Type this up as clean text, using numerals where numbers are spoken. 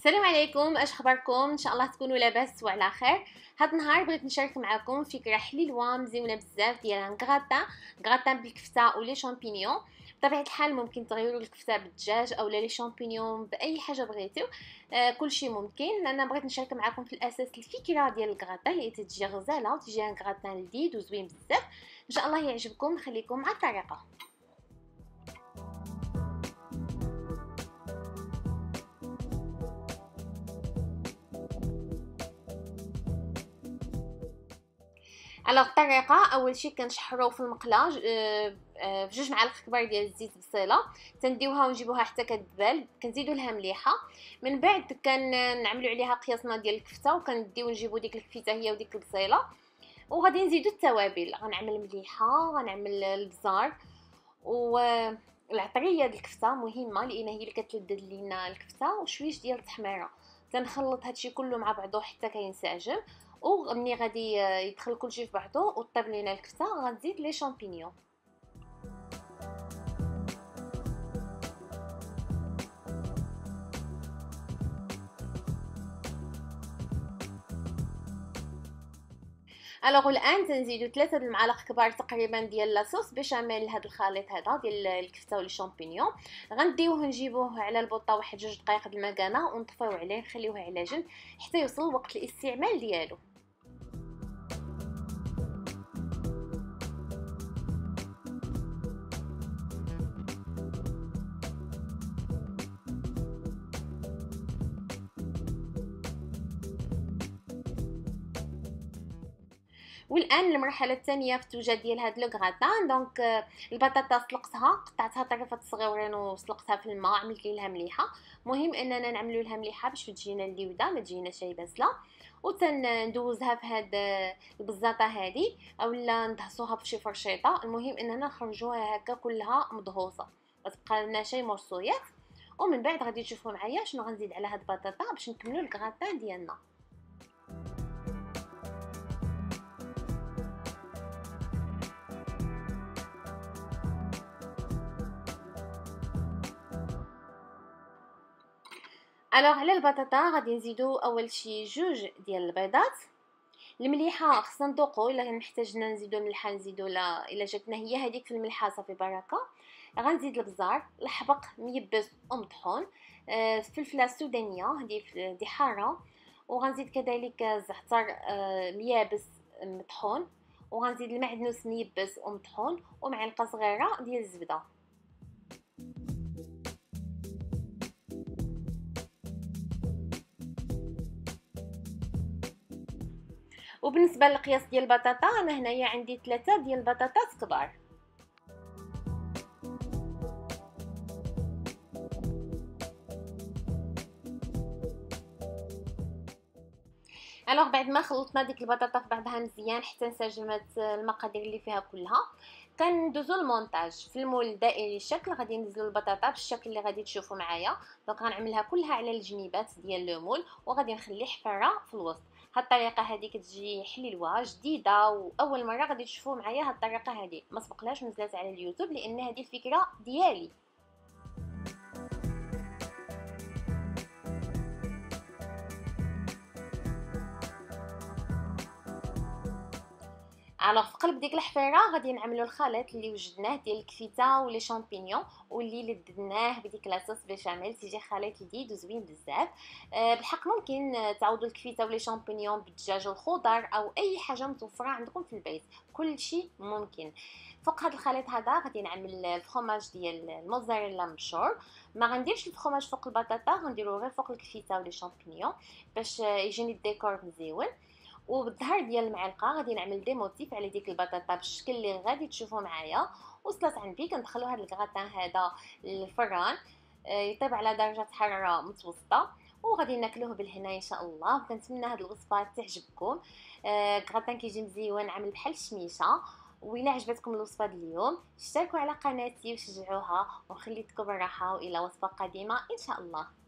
السلام عليكم، اش اخباركم؟ ان شاء الله تكونوا لاباس وعلى خير. هاد النهار بغيت نشارك معكم فكره حليوه مزيونه بزاف ديال غراتان بالكفته ولي شامبينيون. بطبيعه الحال ممكن تغيروا الكفته بالدجاج او لي شامبينيون باي حاجه بغيتو. كلشي ممكن. انا بغيت نشارك معكم في الاساس الفكره ديال الغراتان اللي تجي غزاله وتجي ان غراتان لذيذ وزوين بزاف. ان شاء الله يعجبكم. نخليكم مع الطريقه. على الطريقه، اول شيء كنشحروا في المقله بجوج معالق كبار ديال الزيت بصيله، تنديوها ونجيبوها حتى كتذبل، كنزيدوا لها مليحه. من بعد كنعملوا عليها قياسنا ديال الكفته، وكنديو نجيبوا ديك الكفته هي وديك البصيله، وغادي نزيدوا التوابل. غنعمل مليحه، غنعمل البزار والعطريه ديال الكفته مهمه لان هي اللي كتلذذ لينا الكفته، وشويش ديال التحميره. كنخلط هادشي كله مع بعضو حتى كينسجم، ومني غادي يدخل كلشي في بعضو وطيب لينا الكفته غنزيد لي شامبينيون. الوغ الان تنزيدو 3 المعالق كبار تقريبا ديال لاصوص بيشاميل لهذا الخليط هذا ديال الكفته والشامبينيون. غنديوه نجيبوه على البوطه واحد 2 دقائق د المكانه ونطفيو عليه نخليوه على جنب حتى يوصل وقت الاستعمال ديالو. والان المرحله الثانيه في التوجد ديال هاد لو غراتان. دونك البطاطا سلقتها، قطعتها طريفات صغيورين وسلقتها في الماء، عملت ليها مليحه. مهم اننا نعملوا لها مليحه باش تجينا الليوده، ما تجينا شي باسله. وتندوزها في هاد البزاطه هادي اولا ندهسوها بشي فرشيطه. المهم اننا نخرجوها هكا كلها مدهوسه، ما تبقى لنا شي مرصويات. ومن بعد غادي تشوفوا معايا شنو غنزيد على هاد البطاطا باش نكملوا الغراتان ديالنا. الوغ على البطاطا غادي نزيدو اول شي 2 ديال البيضات المليحه. خصنا ندوقو، الا محتاجنا نزيدو الملحه نزيدو، لا الا جاتنا هي هذيك في الملحه صافي بركه. غنزيد البزار الحبق ميبس ومطحون، الفلفله السودانيه هذه حاره، وغنزيد كذلك الزعتر ميابس مطحون، وغنزيد المعدنوس ميبس ومطحون، ومعلقه صغيره ديال الزبده. وبالنسبه للقياس ديال البطاطا، انا هنايا عندي 3 ديال البطاطات كبار. الوغ بعد ما خلطنا ديك البطاطا في بعضها مزيان حتى انسجمت المقادير اللي فيها كلها، كندوزو المونتاج في المول الدائري الشكل. غادي ننزلوا البطاطا بالشكل اللي غادي تشوفوا معايا. دونك غنعملها كلها على الجنيبات ديال المول، وغادي نخلي حفره في الوسط. هاد الطريقه هذه كتجي حليوه جديده، واول مره غادي تشوفوا معايا هاد الطريقه هذه، ما سبقلاش نزلت على اليوتيوب لان هذه الفكره ديالي. الوغ في قلب ديك الحفيره غادي نعملوا الخليط اللي وجدناه ديال الكفته ولي شامبينيون واللي لذذناه بديك لاصوص بيشاميل. تيجي خليط لذيذ وزوين بزاف. بالحق ممكن تعوضوا الكفته ولي شامبينيون بالدجاج والخضر او اي حاجه متوفره عندكم في البيت، كل شيء ممكن. فوق هذا الخليط هذا غادي نعمل الفرomاج ديال الموزاريلا مبشور. ما غنديرش الفرomاج فوق البطاطا، غنديرو غير فوق الكفته ولي شامبينيون باش يجيني الديكور مزيون. وبالظهر ديال المعلقه غادي نعمل دي موتيف على ديك البطاطا بالشكل اللي غادي تشوفوا معايا. وصلت عندي كندخلوا هذا الكراتان هذا للفران يطيب على درجه حراره متوسطه، وغادي ناكلوه بالهنا ان شاء الله. وكنتمنى هذه الوصفه تعجبكم. كراتان كيجي مزيون عامل بحال الشميشه. وإلا عجبتكم الوصفه ديال اليوم اشتركوا على قناتي وشجعوها، وخليتكم بالراحه والى وصفه قادمه ان شاء الله.